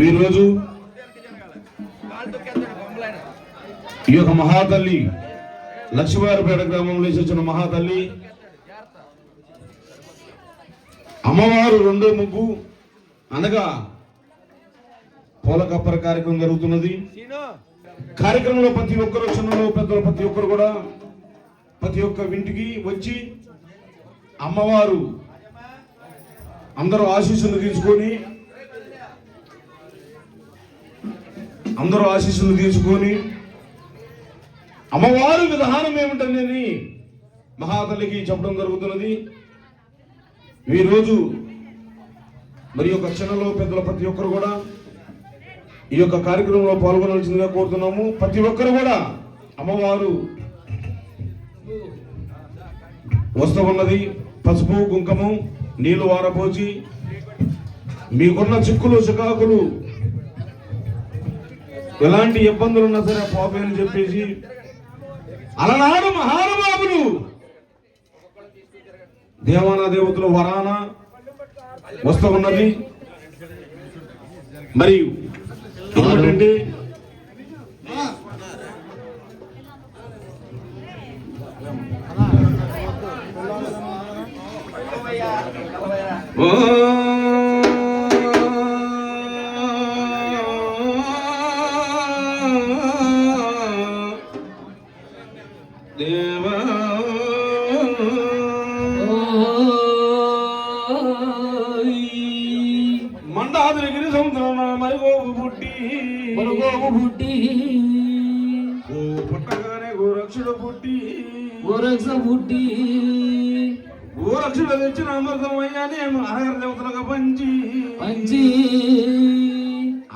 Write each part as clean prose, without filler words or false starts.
ఈరోజు ఈ యొక్క మహాతల్లి లక్ష్మీవారిపేట గ్రామంలో వచ్చిన మహాతల్లి అమ్మవారు రెండో ముగ్గు అనగా పూలకప్పర కార్యక్రమం జరుగుతున్నది. కార్యక్రమంలో ప్రతి ఒక్కరు చిన్నలో పెద్దలు ప్రతి ఒక్కరు కూడా ప్రతి ఒక్క ఇంటికి వచ్చి అమ్మవారు అందరూ ఆశీస్సులు తీసుకొని అమ్మవారు విధానం ఏమిటనేది మహాతల్లికి చెప్పడం జరుగుతున్నది. ఈరోజు మరి యొక్క చిన్నలో పెద్దల ప్రతి ఒక్కరు కూడా ఈ యొక్క కార్యక్రమంలో పాల్గొనవలసిందిగా కోరుతున్నాము. ప్రతి ఒక్కరు కూడా అమ్మవారు వస్తూ ఉన్నది. పసుపు కుంకుమ నీళ్లు వారపోచి మీకున్న చిక్కులు చికాకులు ఎలాంటి ఇబ్బందులు ఉన్నా సరే పోపే అని చెప్పేసి అలనాడు మహానుభావులు దేవానా దేవతలు వరాన వస్తూ ఉన్నది. మరియు ఏమిటంటే దేవా మండాద్రిగిరి సముద్రం మరుగోగు పుట్టి ఓ పుట్టగానే గోరక్షుడు పుట్టి గోరక్షుడు తెచ్చిన అమృతమయ్యానే అరగర దేవతలుగా పంచి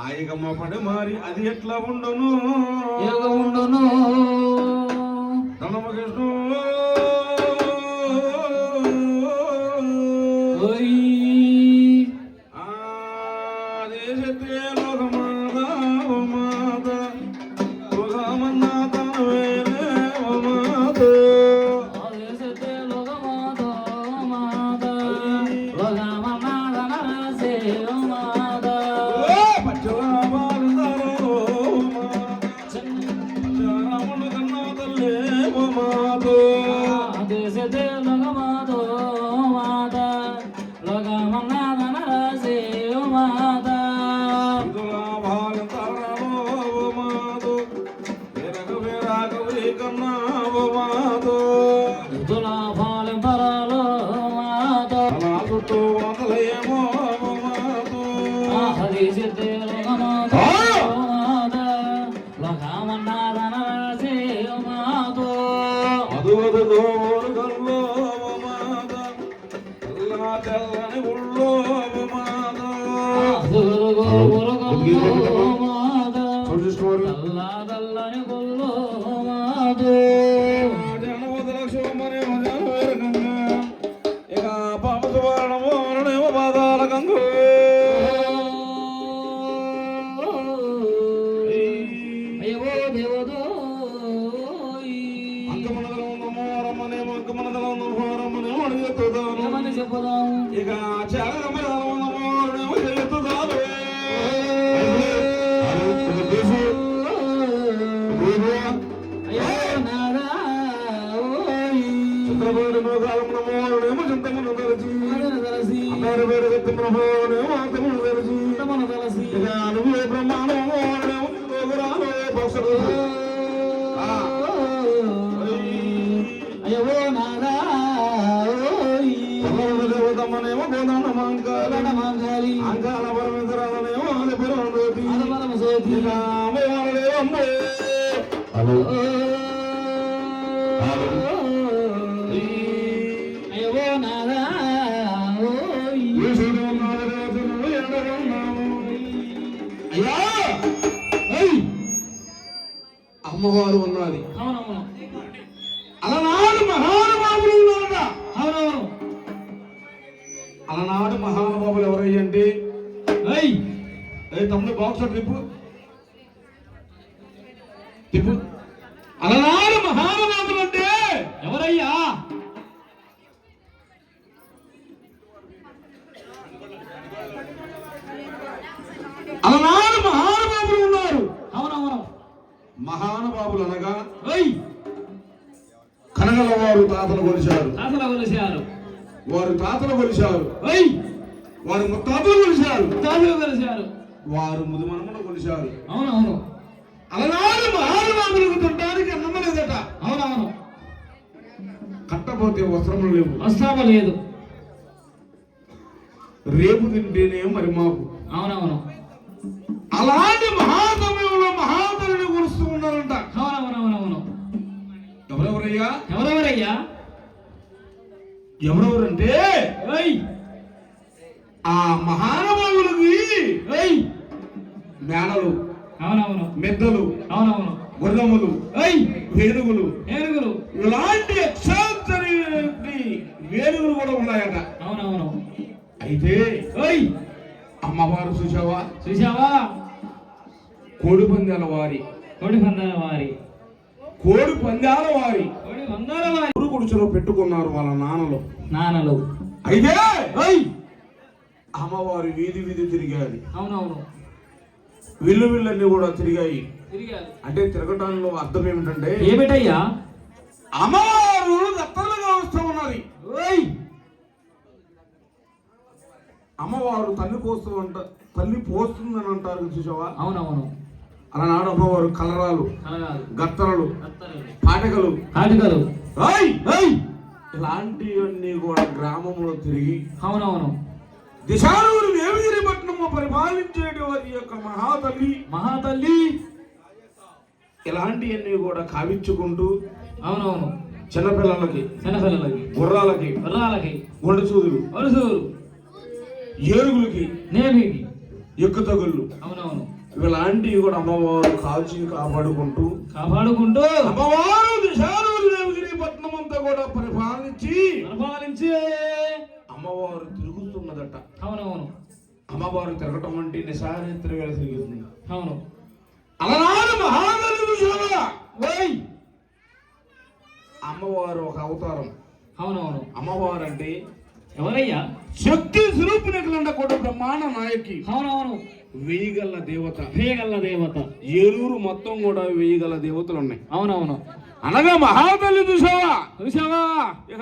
ఆయకమ్మ పడి మారి అది ఎట్లా ఉండను ధనమకృష్ణ ఇక అమ్మవారు ఉన్నది. అలనాడు మహానుభావులు ఉన్నారట. అలనాడు మహానుభావులు ఎవరయ్యంటే తమ్ముడు బాక్స్ తిప్పు. అలనాడు మహానుభావులు అంటే మహానుభావులు అనగా కనగల వారు తాతలు కొలిచారు, వారు తాతలు కొలిచారు, వారు ముత్తాతలు కొలిచారు, వారు ముదుమనములు కొలిచారు. అవునవును. అలనాడు మహానుభావులకు తినడానికి అన్నం లేదట. అవునవును. కట్టపోతే వస్త్రములు లేవు, వస్త్రము లేదు. రేపు తింటేనే మరి మాకు. అవునవును. అలాంటి మహాసమయంలో మహాతల్లిని కొలుస్తూ ఉన్నారంట. అవునవునవునవును. ఎవరెవరయ్యా? ఎవరెవరయ్యా? ఎవరెవరంటే ఆ మహానుభావులకి మేనలు, అవునవును, మెద్దలు, అవునవును, గుర్రములు, వేణుగులు, ఏనుగులు, ఇలాంటి అక్షాంతరి వేణుగులు కూడా ఉన్నాయట. అవునవును. అయితే అమ్మవారు చూసావా? చూసావా? కోడి పందాల వారి, కోడి పందాల వారి, కోడి పందాల వారి, కోడి పందాల వారి ఊరు గుడిసెలో పెట్టుకున్నారు వాళ్ళ నాన్నలు. అయితే అమ్మవారు వీధి వీధి తిరిగాది. అవునవును. విల్లువిల్లన్నీ కూడా తిరిగాయి. తిరిగారు అంటే తిరగటానికి అర్థం ఏమిటంటే ఏమిటయ్యా? అమ్మవారు దత్తలుగా వస్తూ ఉన్నది. అమ్మవారు తల్లి పోస్తుందని అంటారు చూసావా? అవునవును. అలనాడు అమ్మవారు కలరాలు, గత్తరలు, పాటకలు, ఇలాంటివన్నీ కూడా గ్రామంలో తిరిగి, అవునవును, దిశానూరు దేవగిరి పట్టణము పరిపాలించేటి వారి యొక్క మహాతల్లి ఇలాంటివన్నీ కూడా కావించుకుంటూ, అవునవును, చిన్నపిల్లలకి, గుర్రాలకి, గొండసూదులు, ఏరుగులకి, ఎక్కుతగుళ్ళు, అవునవును, ఇలాంటివి కూడా అమ్మవారు కాల్చి కాపాడుకుంటూ అమ్మవారు దిశానూరు దేవగిరి పట్టణం అంతా కూడా పరిపాలించి అమ్మవారు తిరుగుతున్నదట. అవునవును. అమ్మవారు తిరగటం అంటే నిశారాత్రి వేళ తిరుగుతుంది. అవును. అలనాడు అమ్మవారు ఒక అవతారం. అవునవును. అమ్మవారు అంటే ఎవరయ్యా? శక్తి స్వరూపిణి కూడా బ్రహ్మాండ నాయకి. అవునవును. వేయగల దేవత. ఏలూరు మొత్తం కూడా వేయగల దేవతలు ఉన్నాయి. అవునవును. అనగా మహాతల్లి చూసావా? ఇక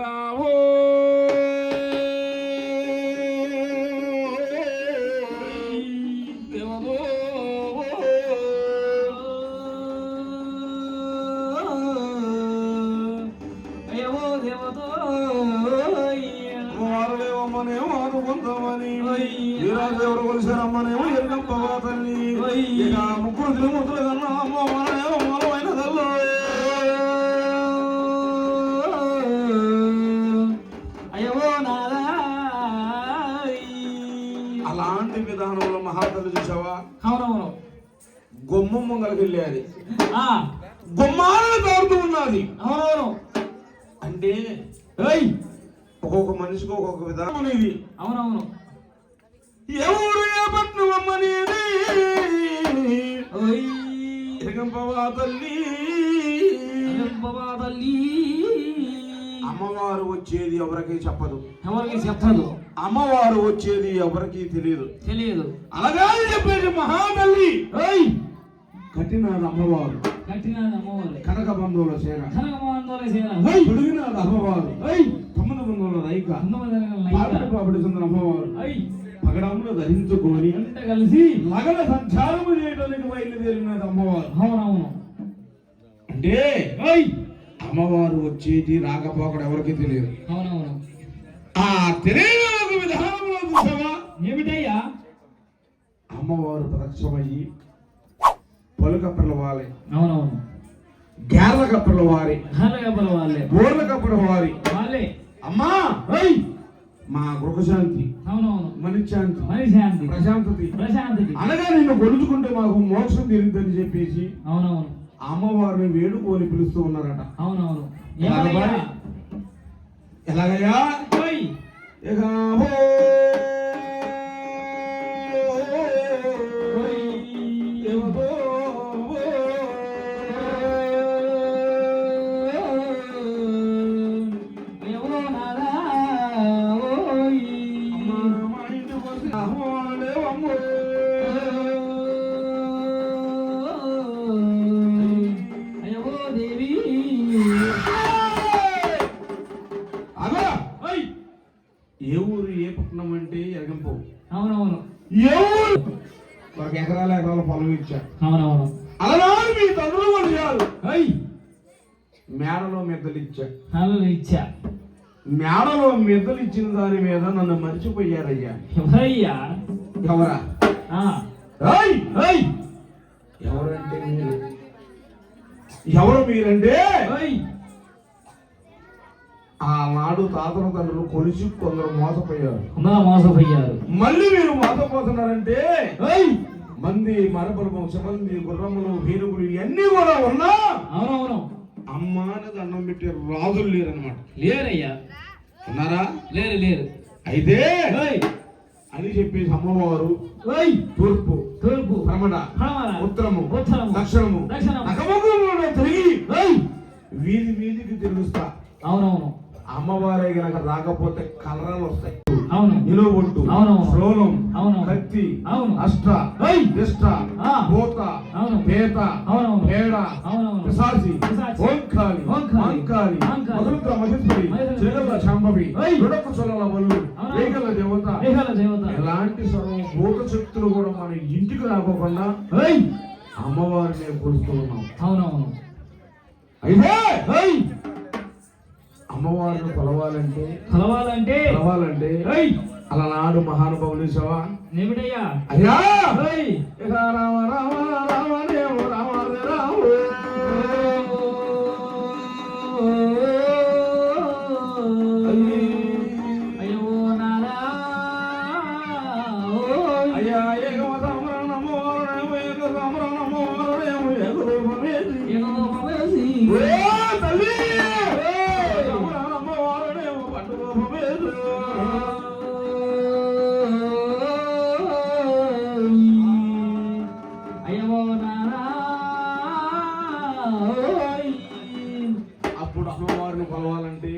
అమ్మనేమో ఆదుకుంటామని వీరాదేవుడు కొలిసారమ్మనేమో ఎరుగంపవా తల్లి. ఇక ముగ్గురు తిరుగుతులు కన్నా అమ్మ మనమేమో మూలమైన తల్లు. అలాంటి విధానంలో మహాతల్లి చూసావా? అవునవును. గుమ్మం ముంగలకి వెళ్ళేది, గుమ్మాలను తోడుతూ ఉన్నది. అవునవును. అంటే ఒక్కొక్క మనిషికి ఒక్కొక్క విధానం అనేది. అవునవును. ఎవరు ఏ పట్నం అమ్మనేది ఎరగంపవా తల్లి. అమ్మవారు వచ్చేది ఎవరికి చెప్పదు. అమ్మవారు వచ్చేది ఎవరికి తెలియదు. అలాగే చెప్పేది మహాతల్లి కట్టినాడు అమ్మవారు, కనకబంధువుల సేన, తొడిగినాడు అమ్మవారు, తొమ్మిది బంధువుల రైక, పాపడుతున్న అమ్మవారు పగడములు ధరించుకొని కలిసి మగల సంచారము చేయడానికి బయలుదేరినది అమ్మవారు. అవునవును. అంటే అమ్మవారు వచ్చేది రాకపోకడు ఎవరికి తెలియదు. అవునవును. ఆ తెలియని విధానంలో చూసావా? ఏమిటయ్యా? అమ్మవారు ప్రత్యక్షమయ్యి పలుక పిల్లవాలి, అవునవును, గేర్ల కప్పల వారి, బోర్ల కప్పల వారి అమ్మా మా గృహశాంతి, అవునవును, మనశ్శాంతి, ప్రశాంతతి అనగా నిన్ను కొలుచుకుంటే మాకు మోక్షం తీరుద్దని చెప్పేసి అవునవును అమ్మవారిని వేడుకోని పిలుస్తూ ఉన్నారట. అవునవును. ఎలాగయ్యా? ఇక ఏ ఊరు ఏ పట్టణం అంటే ఎరగంపు. అవునవును. ఏ ఊరు? ఒక ఎకరాల పొలం ఇచ్చా. అవునవును. అలనాడు మీ తండ్రులు వాళ్ళు అయ్ మేడలో మెద్దలు ఇచ్చా. ఇచ్చా. మేడలో మెద్దలు ఇచ్చిన దాని మీద నన్ను మర్చిపోయారయ్యా. ఎవరయ్యా? ఎవరా? అయ్ అయ్ ఎవరంటే మీరు. ఎవరు మీరంటే ఆనాడు తాతల తండ్రులు కొలిసి కొందరు మోసపోయారు. మళ్ళీ మీరు మోసపోతున్నారంటే మంది మరపరము సిబ్బంది గుర్రములు వీరుగులు ఇవన్నీ కూడా ఉన్నా అవునవును అమ్మాని దండం పెట్టే రాజులు లేరన్నమాట. లేరయ్యా. ఉన్నారా? లేరు లేరు. అయితే అని చెప్పేసి అమ్మవారు తూర్పు తూర్పు రమణ ఉత్తరము దక్షిణము తిరిగి వీధి వీధికి తిరుగుస్తా. అవునవును. అమ్మవారే గనక రాకపోతే కలరాలు వస్తాయి. అవును. నిలువొట్టు, శూలం, కత్తి, అష్ట, దిష్ట, భూత, పేత, పేడ, పిశాచి, ఓంకారి, మంకారి, మధురుద్ర మహేశ్వరి, చెగల శాంభవి, రుడపు చొల్లల వల్లు, వేగల దేవత, ఎలాంటి సర్వ భూత శక్తులు కూడా మన ఇంటికి రాకోకుండా అమ్మవారిని కొలుస్తూ ఉన్నాం. అవునవును. అయితే అమ్మవారిని కొలవాలంటే అలనాడు మహానుభావులు సవా ఏమిటయ్యా? అయ్యా రామ రామ రామదేవ రామ రామ అయ్యో నారా అయ్యా ఏకమ రామ నమో ఏక రామ నమో తల్లి అప్పుడు అమ్మవారిని కొలవాలంటే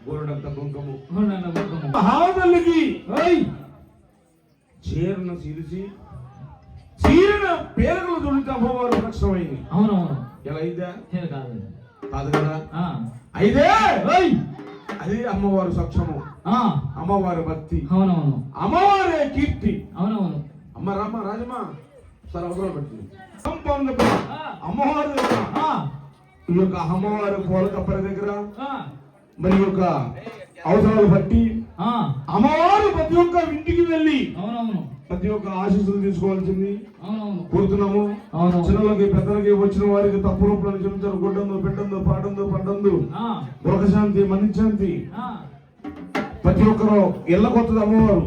గోరడంత కుంకము మహాతల్లికి చీరను సిరిసి చీరన పేరులు దుడితే అమ్మవారు లక్ష్యమైంది. అవునవును. ఎలా అయిద్దా? కాదు కదా. అయితే అది అమ్మవారు సక్షము, అమ్మవారి భక్తి, అవునవును, అమ్మవారి కీర్తి. అవునవును. అమ్మ రామ రాజమ్మ సరే అవసరం పెట్టింది అమ్మవారు ఈ యొక్క అమ్మవారి కోలకప్పల దగ్గర మరి యొక్క అవసరాలు బట్టి అమ్మవారు ప్రతి ఒక్క ఇంటికి వెళ్ళి ప్రతి ఒక్క ఆశీస్సులు తీసుకోవాల్సింది కోరుతున్నాము. చిన్నలకి పెద్దలకి వచ్చిన వారికి తప్పు రూపాయలు చెబుతారు. గుడ్డందు పెట్టందు పాడందు పండందు గృహశాంతి మనిశాంతి ప్రతి ఒక్కరు ఇళ్ళకొత్తది అమ్మవారు.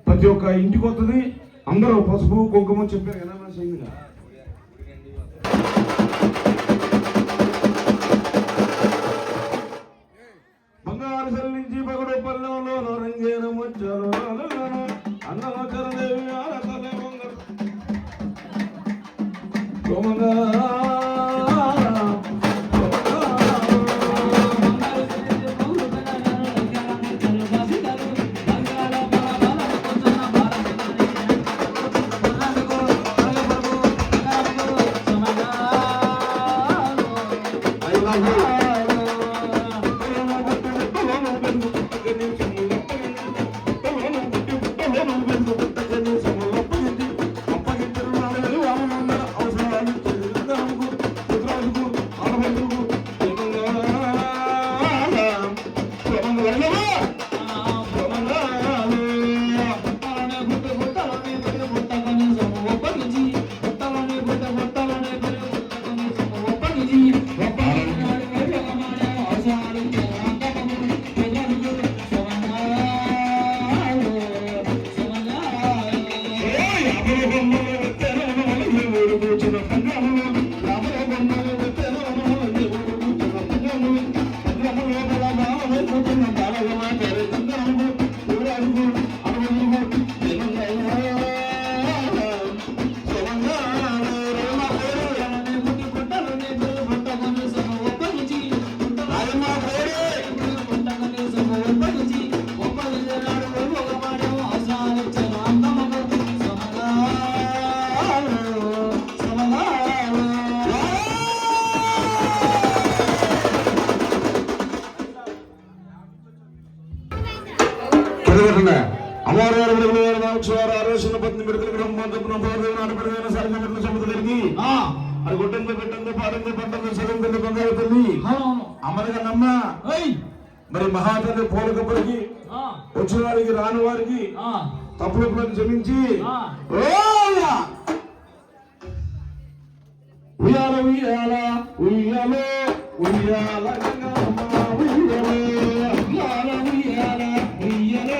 ప్రతి ఒక్క ఇంటికి వస్తుంది. అందరూ పసుపు కుంకుమ చెప్పారు కదా మన సైన్యంగా. బంగారు సెల్ నుంచి పగడు పల్లెంలో రంగేనం వచ్చారు అన్నలో చరదేవి ఆడతలే Thank you. చదువుకుంటున్నా అమ్మవారు ఆరోచన పత్ని పెడుతున్న బ్రహ్మాండ సముద్రానికి అది గుడ్డంతో పెట్టంతో పాడంతో పట్టంతో చదువుతుంది బంగారు తల్లి అమ్మగా నమ్మ మరి మహాతల్లి పోలకప్పటికి వచ్చిన వారికి రాని వారికి తప్పులకు క్షమించి ఉయ్యాల ఉయ్యాల ఉయ్యాలో ఉయ్యాల ఉయ్యాల ఉయ్యాల ఉయ్యాలో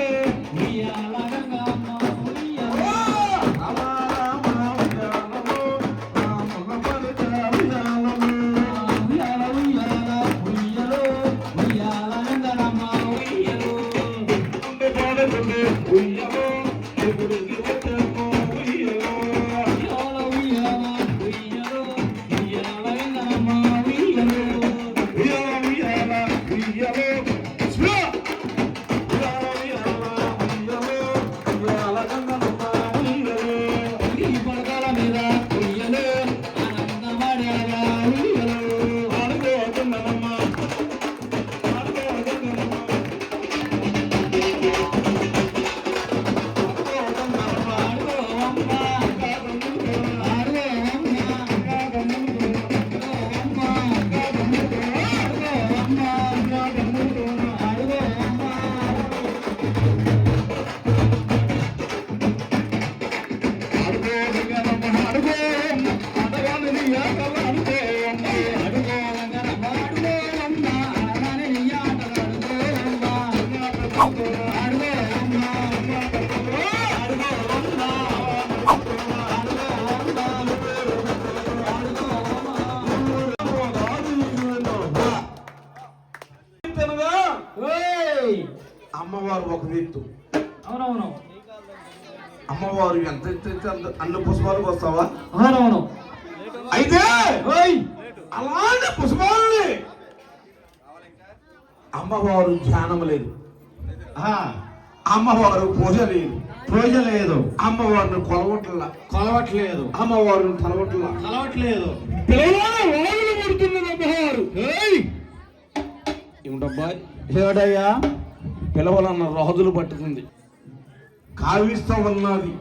అమ్మవారు ఒక వ్యక్తి. అవునవును. అమ్మవారు ఎంత అన్న పుష్పాలకు వస్తావా? అవునవును. అయితే అలాంటి పుష్పాలని అమ్మవారు ధ్యానం లేదు, అమ్మవారు పూజ లేదు, అమ్మవారిని కొలవట్లేదు, అమ్మవారిని తలవట్లేదు. అమ్మవారు ఏమిటబ్బా ఏడయ్యా పిలవలన్న రాజులు పట్టుకుంది, కావిస్తూ ఉన్నది.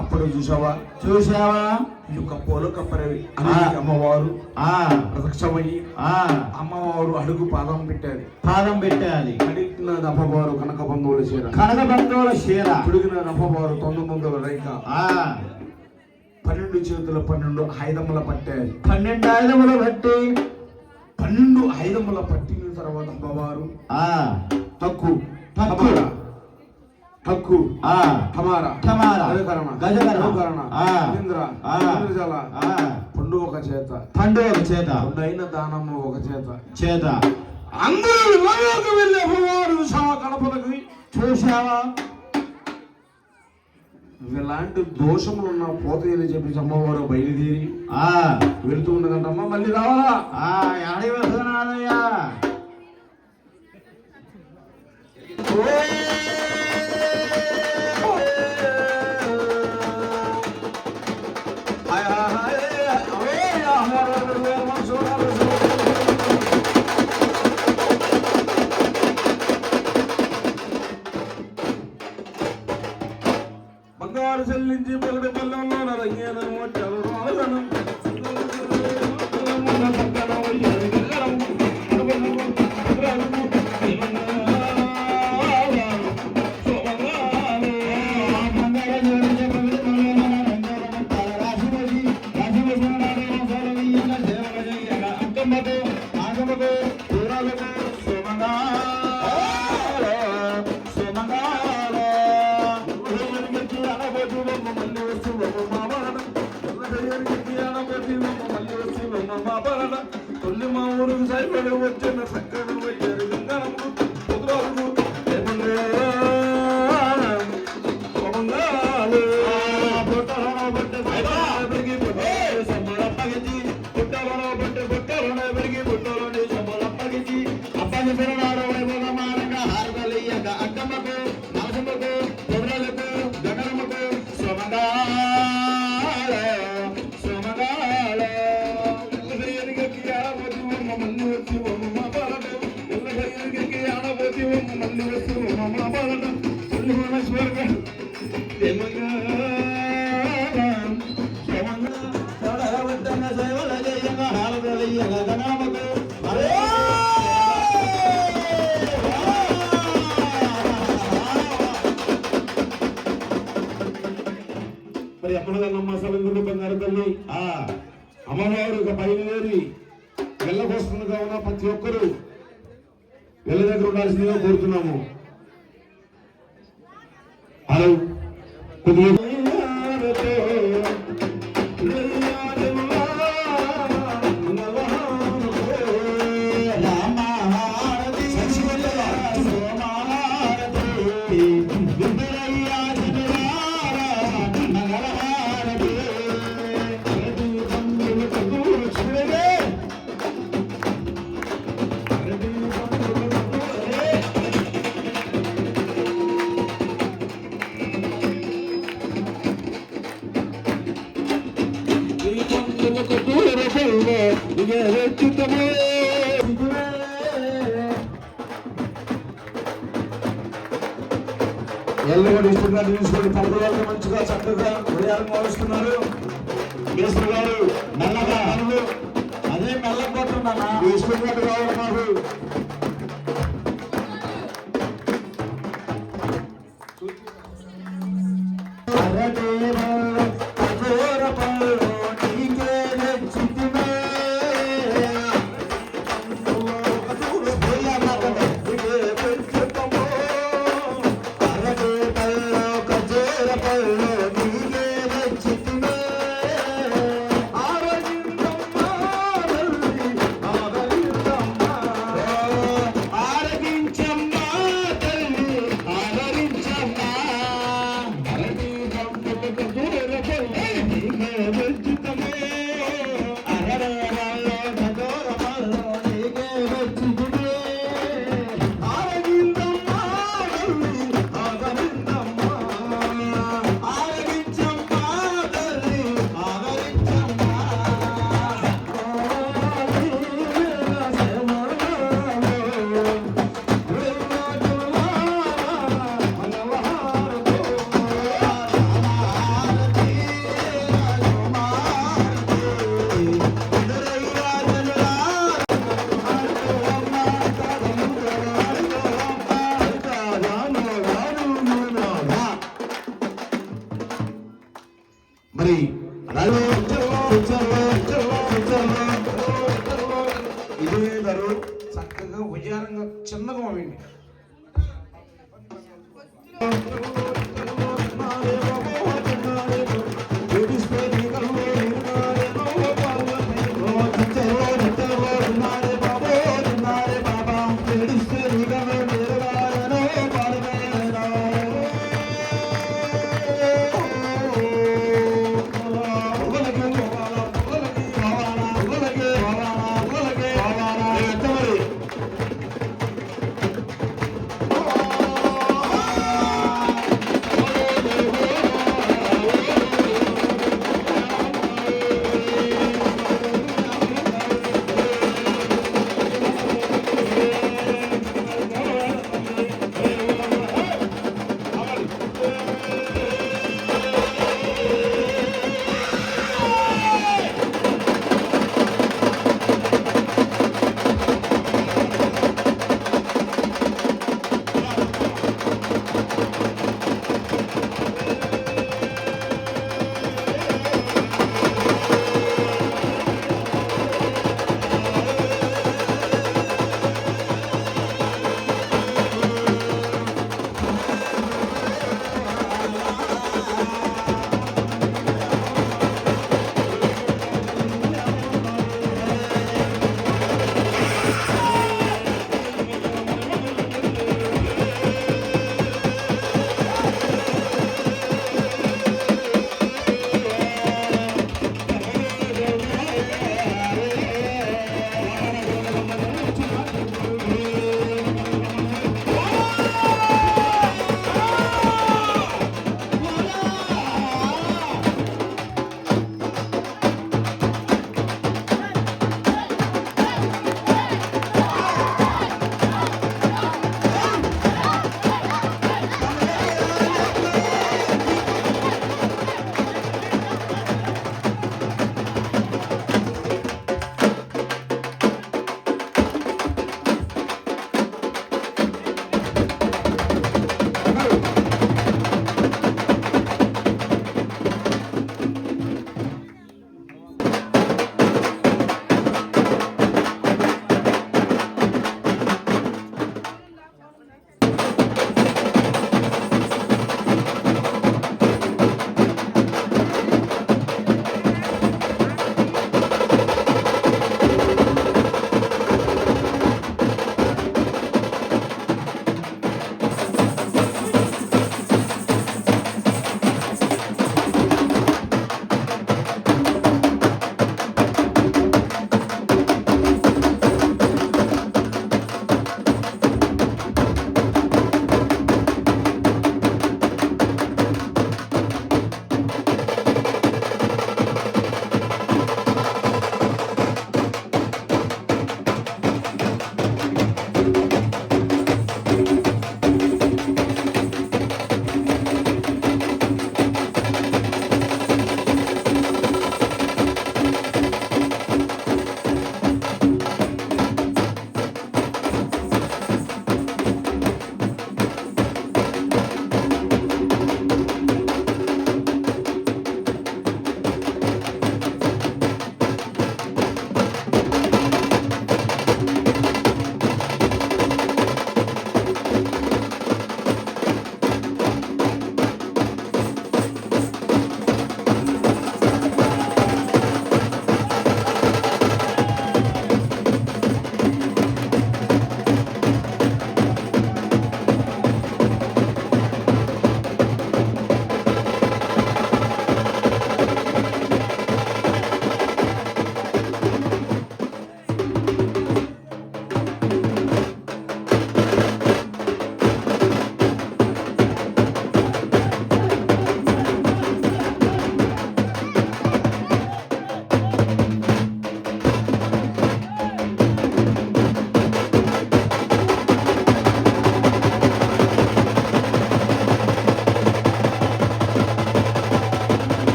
అప్పుడు చూసావా ఈ యొక్క పోలు కప్పరవి అమ్మవారు ప్రత్యక్షమయ్యి అమ్మవారు అడుగు పాదం పెట్టాలి. అడిగినది అమ్మవారు కనకబంధువుల చీర అడిగినది అమ్మవారు 9 రేఖ 12 చేతుల 12 ఆయుధముల పట్టాలి. 12 ఆయుధములు బట్టి 12 ఆయుధముల పట్టిన తర్వాత అమ్మవారు తక్కు పండు ఒక చేత రెండైన దానము ఒక చేత అందరూ వెళ్ళి అమ్మవారు కడపలకి చూసావా ఇలాంటి దోషములు ఉన్న పోతాయని చెప్పేసి అమ్మవారు బయలుదేరి వెళుతూ ఉన్నదంటమ్మా. మళ్ళీ రావాలా? వస్తున్నానయ్యా. బంగారు చెల్లించి పగటి పల్లెంలో రంగేనము తొలి మా ఊరుకు సైపడి వచ్చిన చక్కగా పోయారు గంగనము కుదురాలు తల్లి వస్తు మా బాలట తల్లి స్వర్గ మరి ఎక్కడదన్నమ్మ సలంగుడు బంగారు తల్లి ఆ అమ్మవారు ఒక బయలుదేరి వెళ్ళకొస్తుంది కావున ప్రతి ఒక్కరూ వెళ్ళ దగ్గర ఉండాల్సిందిగా కోరుతున్నాము. హలో కొద్దిగా ఎల్లగొండ ఇష్టంగా తీసుకొని పదవులు మంచిగా చక్కగా ఉదయాలు మోస్తున్నారు. మేస్త్రి గారు నల్లగా అదే మెల్లగొట్టున్నా ఇష్టంగా కావాలి మాకు. మరి ఇదే ధర చక్కగా ఉజారంగా చిన్నగా అవ్వండి.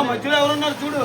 మధ్యలో ఎవరున్నారు చూడు.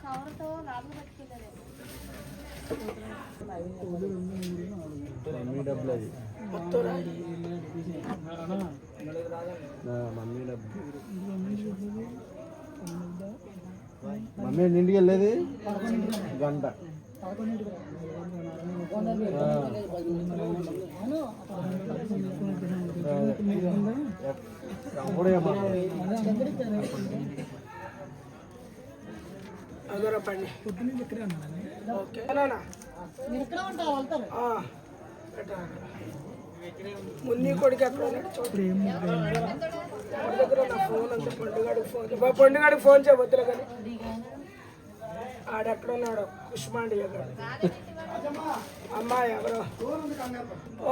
కవర్తో లాభం పట్టుకెళ్ళారు. మమ్మీ డబ్బులు అది మమ్మీ డబ్బులు మమ్మీ ఇంటికి వెళ్ళేది గంట మున్ని కొడుకు ఎక్కడ దగ్గర నా ఫోన్ అంతా పండుగడికి ఫోన్ చేయవద్దురా కానీ ఆడెక్కడ ఉన్నాడు కుష్మాండి అమ్మాయి ఎవరో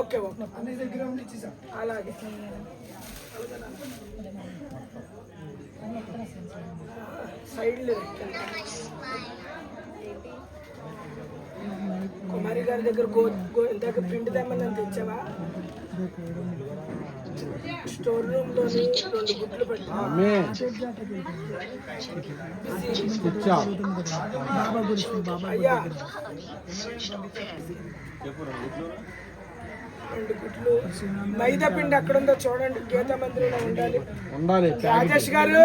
ఓకే ఓకే అలాగే సైడ్లు కుమారి గారి దగ్గర ఇందాక పిండి తెమ్మని తెచ్చావా స్టోర్ రూమ్ లో 2 గుడ్లు పెట్టి అయ్యా 2 గుడ్లు మైదా పిండి ఎక్కడ ఉందో చూడండి. గీతా మందిరంలో ఉండాలి. రాజేష్ గారు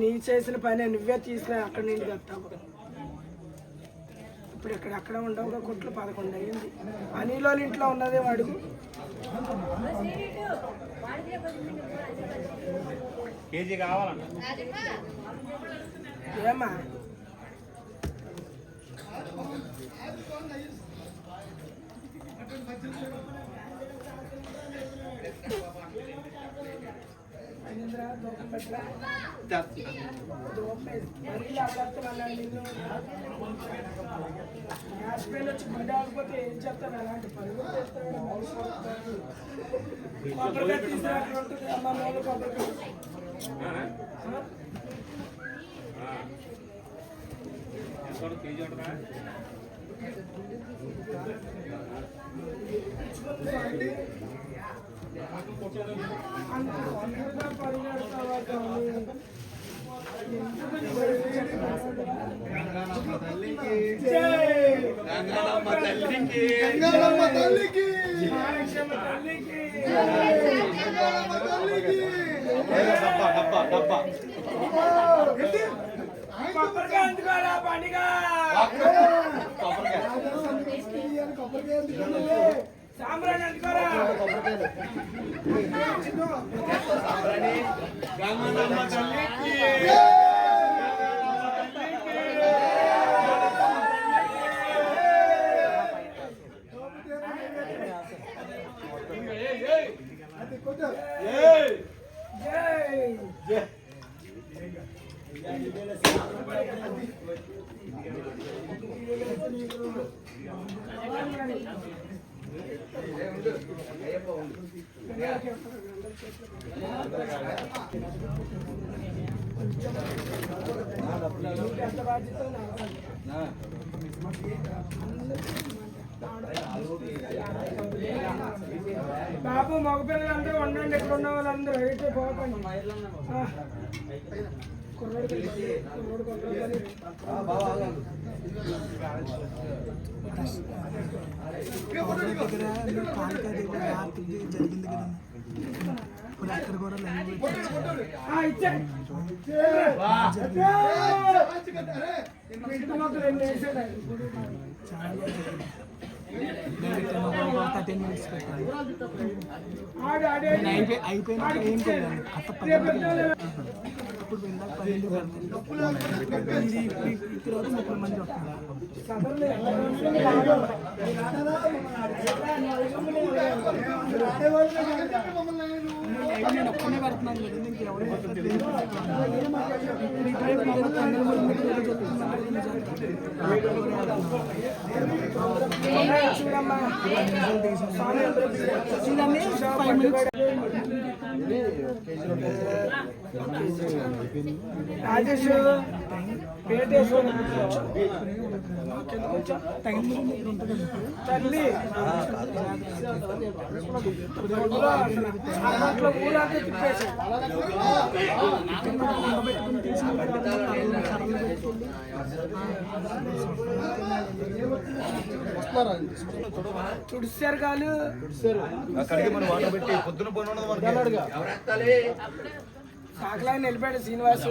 నీ చేసిన పని నువ్వే తీసినా అక్కడి నుండి తెస్తావు. ఇప్పుడు అక్కడ ఉండవుగా కొట్లు 11 అయ్యింది. అనిలో ఇంట్లో ఉన్నదేమో అడుగు. కేజీ కావాలంట ఏమా వచ్చి గుడ్డ ఆగిపోతే ఏం చెప్తాను అలాంటి పనులు కొబ్బరికాయ తీసుకున్నట్లు ఉంటుంది. అమ్మ మూల కొబ్బరికాయ సాంబ్రాణి అందుకోరా బాబు మగపిల్లలందరూ ఉండండి. ఇక్కడ ఉన్న వాళ్ళందరూ అయితే పోకండి. కుర్రోడు జరిగింది కదా ఇప్పుడు అక్కడ కూడా అయిపోయినా ఏం తెలియదు. ఇప్పుడు వెళ్ళాక 15 ఇప్పుడు 30 మంది వస్తున్నారు. నేను ఒక్కనే పెడుతున్నాను కదా, ఇంకెవరు చూడమ్మా రాజేష్ తల్లి ఊరంతా తిప్పేసి తుడిచారు కాలు సాకలాయన వెళ్ళిపోయాడు శ్రీనివాసు.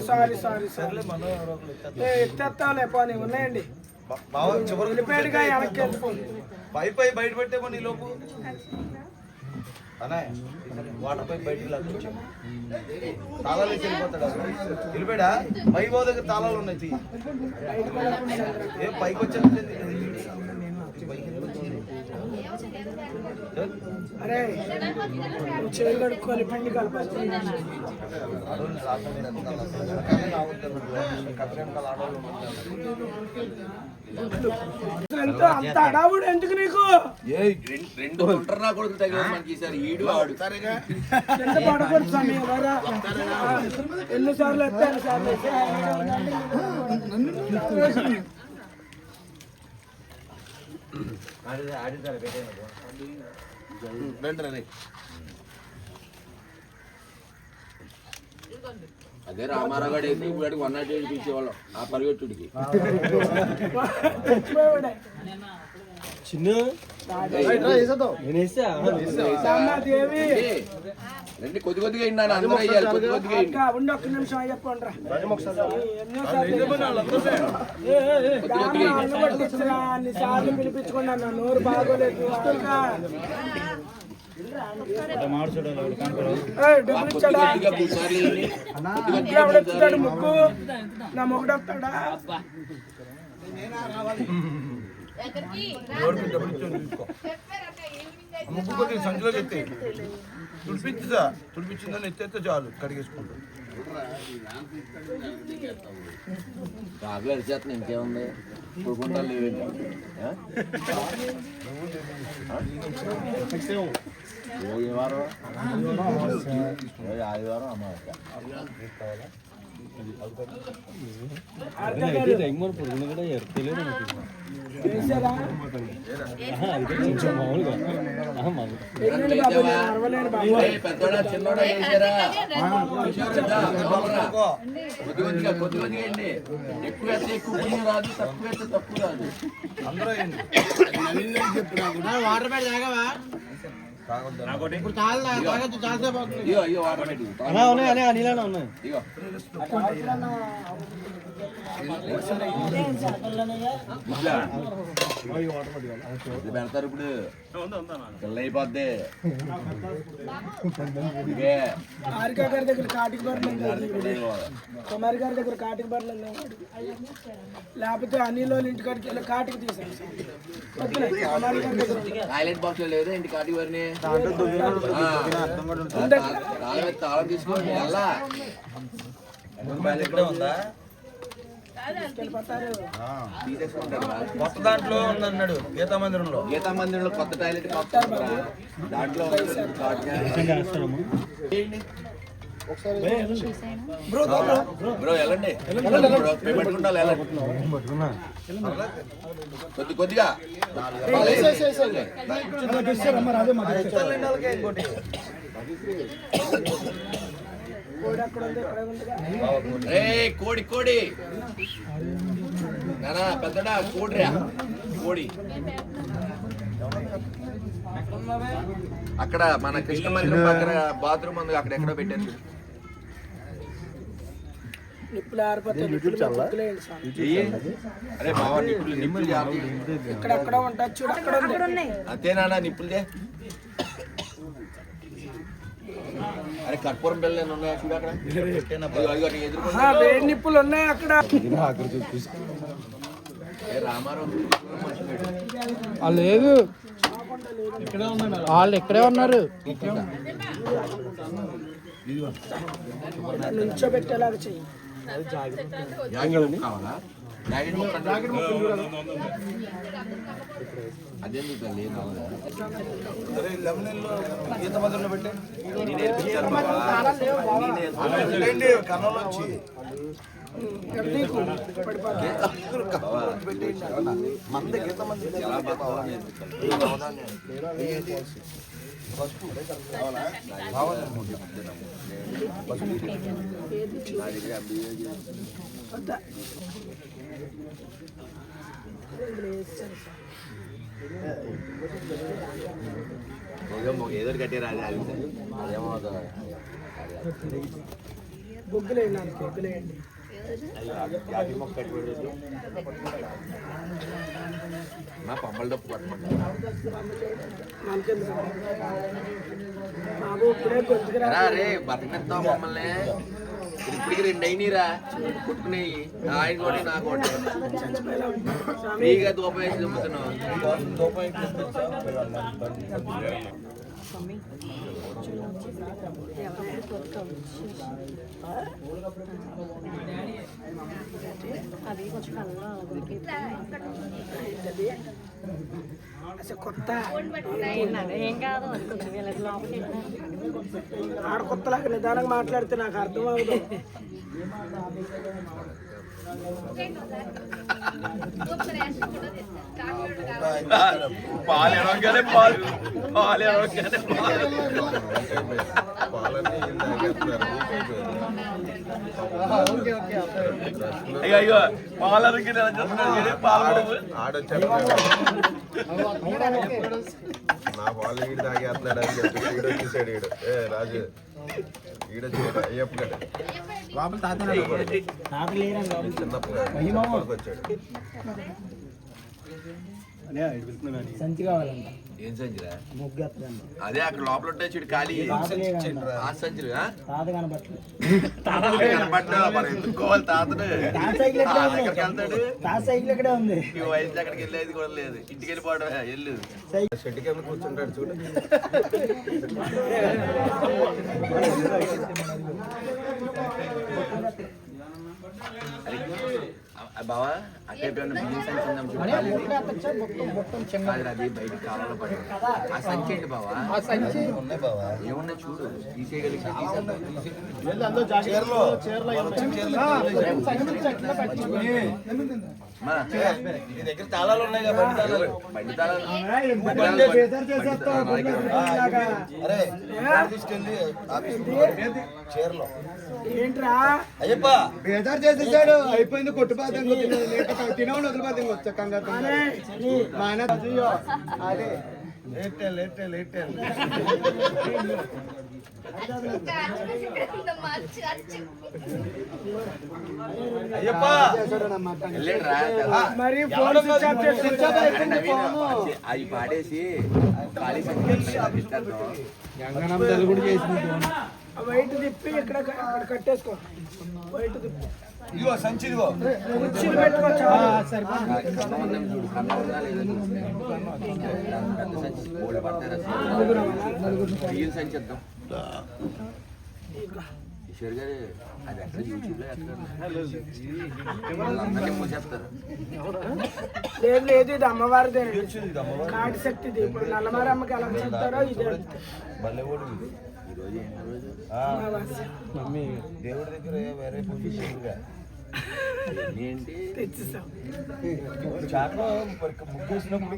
సారీ సారీ సారీ ఎత్తేస్తావులే పోనీ ఉన్నాయండి. వెళ్ళిపోయాడుగా వెనక్కి వెళ్ళిపోయింది. బయట పెట్టే పని లోపు అనే వాటర్ పైప్ బయటికి లాక్కొచ్చాము. తాళాలు వేసి వెళ్ళిపోతాడు. వెళ్ళిపోయాడా? పై బావ దగ్గర తాళాలు ఉన్నాయి. ఏం పైకి వచ్చాడు? అరే నువ్వు చేయి కడుక్కోవాలి, పిండి కలపాలి. అంత అడావుడు ఎందుకు నీకు? రెండు ఒంటరి నా కొడుకు తగిలేదు మనకి ఈసారి ఈడు ఆడు ఎంత పడకూడదు సమయం ఎన్నిసార్లు వస్తే ఎన్నిసార్లు అదే రామారావు గారు అయితే ఇప్పుడు 108 తీసేవాళ్ళం ఆ పరిగెట్టుడికి. చిన్న రండి కొద్ది కొద్దిగా అయింది అందరూ అయ్యాలి. కొద్ది కొద్దిగా ఉండి ఒక్క నిమిషం చెప్పండి అన్నిసార్లు పిలిపించుకున్నా నా నోరు బాగోలేదు. ఎవడొచ్చాడు? ముక్కు నా మొగుడు వస్తాడా? సంచులో చెప్తే తుడిపించా, తుడిపించిందని ఎత్తేస్తే చాలు కడిగేసుకుంటాం. కాకులు అరిచేస్తున్నాయి ఇంకేముంది పడుకుంటారు లేవండి. ఏ వారం? ఆదివారం అమావాస్య. పెద్దోడా చిన్నోడా వేసారా? కొద్ది కొద్దిగా కొద్ది కొద్దిగా అండి. ఎక్కువ వేస్తే ఎక్కువ పుణ్యం రాదు, తక్కువ వేస్తే తక్కువ రాదు. అందరూ వాటర్ బ్యాగ్ తాగవా? ఇగో ఇగో వాటర్ పెట్టి ఇగో పెడతారు ఇప్పుడు పిల్ల అయిపోద్ది. ఆరికా గారి దగ్గర కాటికి బర్రెలు, కుమారి గారి దగ్గర కాటికి బర్రెలు, లేకపోతే అనిలో ఇంటికాడికి వెళ్ళి కాటికి తీసాను. టాయిలెట్ బాక్స్ లో లేదు ఇంటి కాటికి వారిని తాళం తీసుకోండి. అలా ఉందా? కొత్త దాంట్లో ఉందన్నాడు గీతా మందిరంలో. గీతా మందిరంలో కొత్త టాయిలెట్ దాంట్లో బ్రో వెళ్ళండి పెట్టుకుంటా కొద్ది కొద్దిగా కోడి కోడి నానా పెద్దడా కోడిరా కోడి అక్కడ మన కృష్ణ మందిరం పక్కన బాత్రూమ్ ఉంది అక్కడ ఎక్కడో పెట్టారు. అరే బావా నిప్పులు నిప్పులు ఇక్కడ ఉంటాయి చూడు, అక్కడ అంతేనా నిప్పులుదే. అరే కర్పూరం బిళ్ళ ఉన్నాయా చూడు అక్కడ వేడి నిప్పులు ఉన్నాయి అక్కడ. రామారావు లేదు వాళ్ళు ఇక్కడే ఉన్నారు. నుంచోబెట్టేలాగా చెయ్యి. కావాలా జాకెట్ అదేందుకు తల్లి అరే లెమనెల్లో ఈత మధ్యలో పెట్టే నేర్పించాను కన్నంలో వచ్చి మంద గీత మంది ఎలా ఏదో కట్టారు అదేమో బొగ్గులేయండి, బొగ్గులేయండి. నా పంబల డప్పు బాబు ఇప్పుడే కొద్దిగా రే బతకనిస్తావు మమ్మల్ని ఇప్పటికి 2 అయినరా కొట్టుకునేవి ఆయన కూడా నాకు ఫ్రీగా దూపం వేసి చెప్తున్నావు. కొత్త ఏం కాదు లోపలికి ఆడ కొత్తలాగా నిదానంగా మాట్లాడితే నాకు అర్థం అవ్వదు. పాలు ఎరవగానే పాలు పాలు ఎరవగానే పాలు అయ్యో పాలు అరగి పాలు నా పాలు ఈడు తాగేస్తున్నాడు అని చెప్పి ఈడు వచ్చేసాడు. ఈడు రాజు ఈడొచ్చాడు అయ్యప్ప గడ చిన్నప్పుడు వచ్చాడు. సంచి కావాలంట. ఏం సంచిరా అదే అక్కడ లోపల ఉంటాయి చూడు ఖాళీ ఆ సంచులు తాత కనబట్టలు కనపడ్డా మరి ఎందుకోవాలి తాతను ఎక్కడికి వెళ్తాడు తాత సైకిల్ ఇక్కడే ఉంది. ఈ వయసు ఎక్కడికి వెళ్ళేది కూడా లేదు ఇంటికి వెళ్ళిపోవడం వెళ్ళు షెడ్కి ఏమైనా కూర్చుంటాడు చూడు. బావా అక్కడ బిజినెస్ సంచి ఉందాం చూడాలి అది బయటకు కాలంలో పడి ఆ సంచి ఏంటి బావా ఉన్నాయి బావా ఏమన్నా చూడు తీసేయగలిగితే నీ దగ్గర తాళాలు ఉన్నాయి కదా బండి తాళాలు అరే తీసుకెళ్ళి చీరలో ఏంట్రా అయ్యప్ప బేదారు చేసేసాడు. అయిపోయింది కొట్టుపాతం తినవును వదిలిపాతం వచ్చాకంగా మా ఆయన అదే ఎయిర్టెల్ ఎయిర్టెల్ ఎయిర్టెల్ అయ్యప్ప మరి ఫోన్ స్విచ్ ఆఫ్ చేసి అవి పాడేసి ఖాళీ సంచి గంగనం తెలుగుడు చేసింది. వైట్ తిప్పి ఇక్కడ కట్టేసుకో. వైట్ తిప్పి ఇదిగో సంచి ఇదిగో కుర్చీలు పెట్టుకోవచ్చు. చూడు కన్నా ఉందా లేదా పెద్ద సంచి బోల్డ్ పడతారు బియ్యం సంచి ఇద్దాం ఈశ్వర్ గారు అది ఎక్కడ యూట్యూబ్ లో ఎక్కడ మూసేస్తారు. లేదు లేదు ఇది అమ్మవారిదే, కాటి శక్తిది. ఇప్పుడు నల్లమారి అమ్మకి ఎలా చెప్తారో ఇదే. ఈరోజు దేవుడి దగ్గర వేరే పొజిషన్ ఏంటి తెచ్చిస్తాం. చాట్లో ముగ్గేసినప్పుడు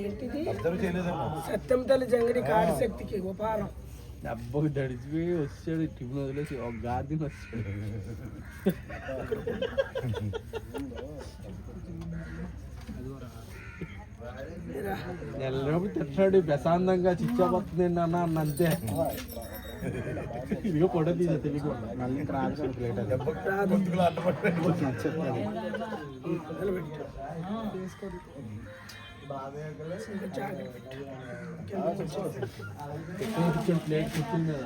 ఏంటిది అబ్జర్వ్ చేయలేదమ్మా. సత్యం తల్లి జంగిడి కాటి శక్తికి ఉపహారం. డబ్బకు దడిచిపోయి వచ్చాడు. టిఫిన్ వదిలేసి ఒక గార్దిని వచ్చాడు. ఎల్లప్పుడు తిట్టాడు ప్రశాంతంగా చిచ్చాపోతుంది అన్న అంతే. ఇదిగో ఫోటో తీసా తెలియదు మళ్ళీ రాదు ప్లేట్ ప్లేట్ కూర్చుంది మీద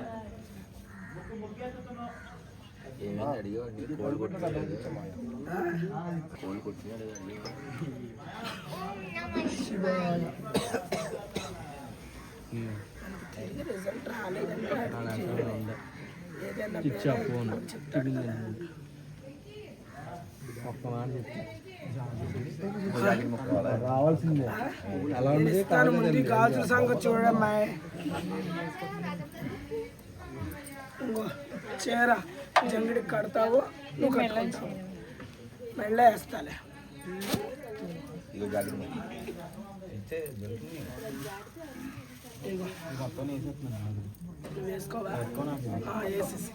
ఏమైనా అడిగా కోళ్ళు కొట్టినాడు కోళ్ళు కొట్టినాడు ఏదైనా ఇచ్చా ఫోన్ టిఫిన్ ఒక్క మాట చెప్తా రావాల్సిందే అలా నేను ఉంటే ఇస్తాను ముందు ఈ గాజుల సంగతి చూడమ్మా. ఇంకో చీర జంగిడికి కడతావు, నువ్వు కట్టుకుంటావు, మెళ్ళ వేస్తాలే. ఇగో జాకెట్ ముక్క. ఇచ్చే దొరుకుతుంది. ఇగో నువ్వు వేసుకోవా? వేసేసి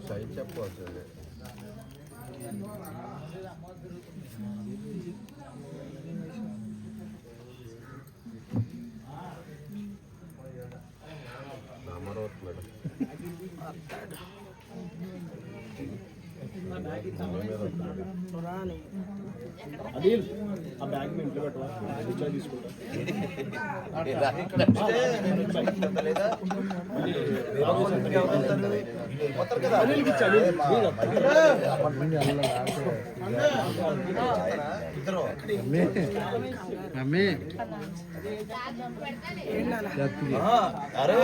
సైజ్ చెప్పవచ్చు. అమరావతి మేడం రాని అమ్మే అరే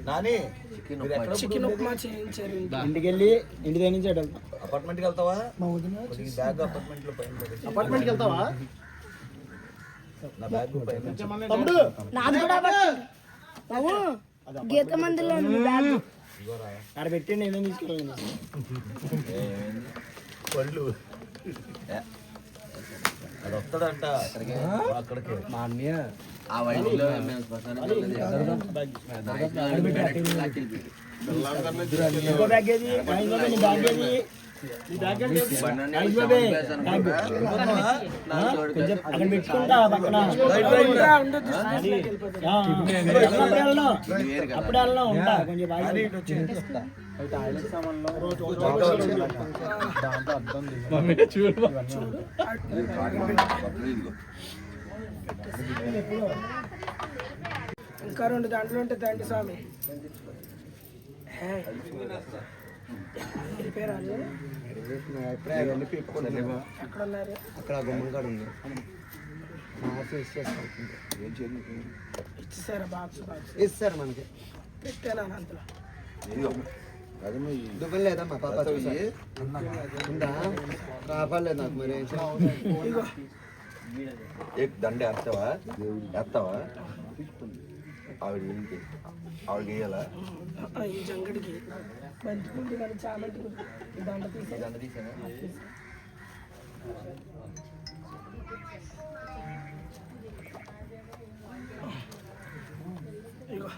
నాని చికెన్ ఉప్మా చేయించారు. ఇంటికి వెళ్ళి ఇంటి దగ్గర నుంచి అపార్ట్మెంట్కి వెళ్తావా? మా వదిన బ్యాగ్ అపార్ట్మెంట్ లో పైన పడేసి. అపార్ట్మెంట్కి వెళ్తావా? నా బ్యాగ్ పైన తమ్ముడు నాది కూడా బాబు గీత మందిలో ఆడ పెట్టి నేనే తీసుకెళ్ళాను. పళ్ళు అది వస్తాడంట అక్కడికి. మా అన్నయ్య ఆ వయసులో మేము శ్మశానానికి వెళ్ళలేదు. ఇంకో బ్యాగ్ ఏది? నీ బ్యాగ్ ఏది? నీ బ్యాగ్ ఏది? ఐదు బాబే. కొంచెం అక్కడ పెట్టుకుంటా పక్కన. అప్పుడే వెళ్ళినా ఉంటా కొంచెం బాగా. మమ్మీ చూడు ఇంకా 2 దాంట్లో ఉంటే తండ్రి స్వామి. వెళ్ళిపోయారు ఎక్కడ ఉన్నారు? అక్కడ గుమ్మడికాడు ఉంది. ఇచ్చేసారా బాక్స్ బాక్స్ ఇస్తారు మనకి. పెట్టాను అంతలో. దుబ్బలు లేదా మా పాప ఉందా? కాపాడలేదు నాకు మరి. ఇగో దండ వేస్తావా? వేస్తావా? ఆవిడ ఇంటి ఆవిడ వేయాలా? ఈ జంగడికి బంతిపూడి కానీ చామంతి దండ తీసే దండ తీసానా? ఇగో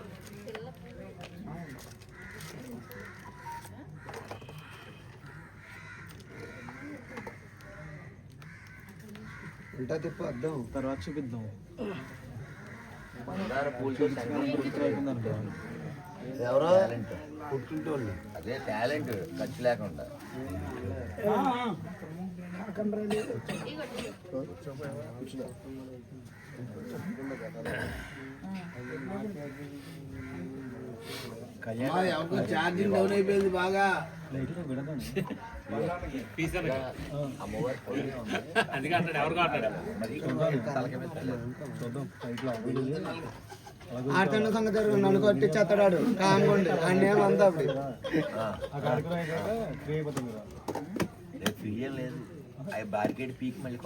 ఉంటా తిప్పు అర్థం తర్వాత చూపిద్దాం. ఎవరో పుట్టింటోళ్ళు. అదే టాలెంట్ ఖర్చు లేకుండా. ఛార్జింగ్ డౌన్ అయిపోయింది బాగా. అమ్మవారి అందుకే అంటాడు ఎవరు కాటాడు ఆడుతున్న సంగతి నన్ను కొట్టించేస్తాడు కాంగోండి అన్నేం అంతా అప్పుడు. లేదు అవి బార్గేట్ పీక్ మళ్ళీ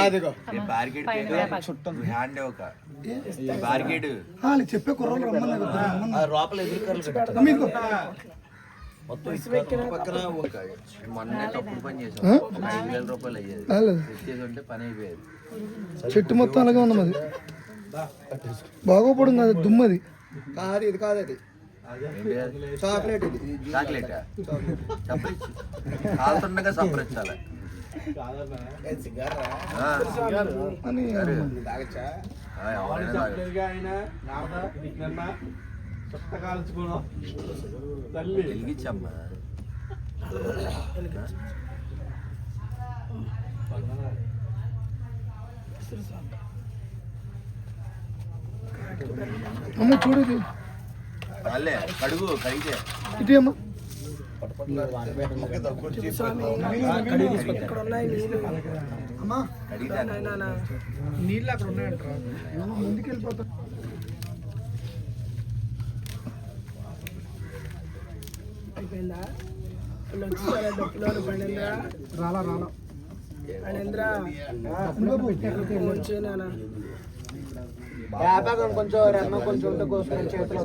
అదిగో బార్గేట్ హ్యాండ్ ఒక బార్గేట్ చెప్పే కుర్రోళ్ళు లోపల ఎదురు మొత్తం పక్కన ఒక మొన్న తప్పుడు పని చేసాం. 5,000 రూపాయలు అయ్యేది. తెచ్చేది ఉంటే పని అయిపోయేది. చెట్టు మొత్తం అలాగే ఉంది అది బాగోపడింది. అది దుమ్మది కాదు. ఇది కాదు, అది చాక్లెట్. ఇది చాక్లెట్ కాలుతుండగా సంప్రదించాలి అని వెలిగించమ్మా. అమ్మ చూడు ఇది. వాళ్ళే కడుగు కడిగితే ఇది అమ్మ స్వామి ఇక్కడ ఉన్నాయి నీళ్ళు నీళ్ళు అక్కడ ఉన్నాయంటారా ముందుకు వెళ్ళిపోతా అయిపోయిందా వాళ్ళు వచ్చేసారా డప్పులో పడేంద్ర రాలా పడేంద్ర వచ్చేనా కొంచెం రెమ్మ కొంచెం ఉంటే కోసం చేతిలో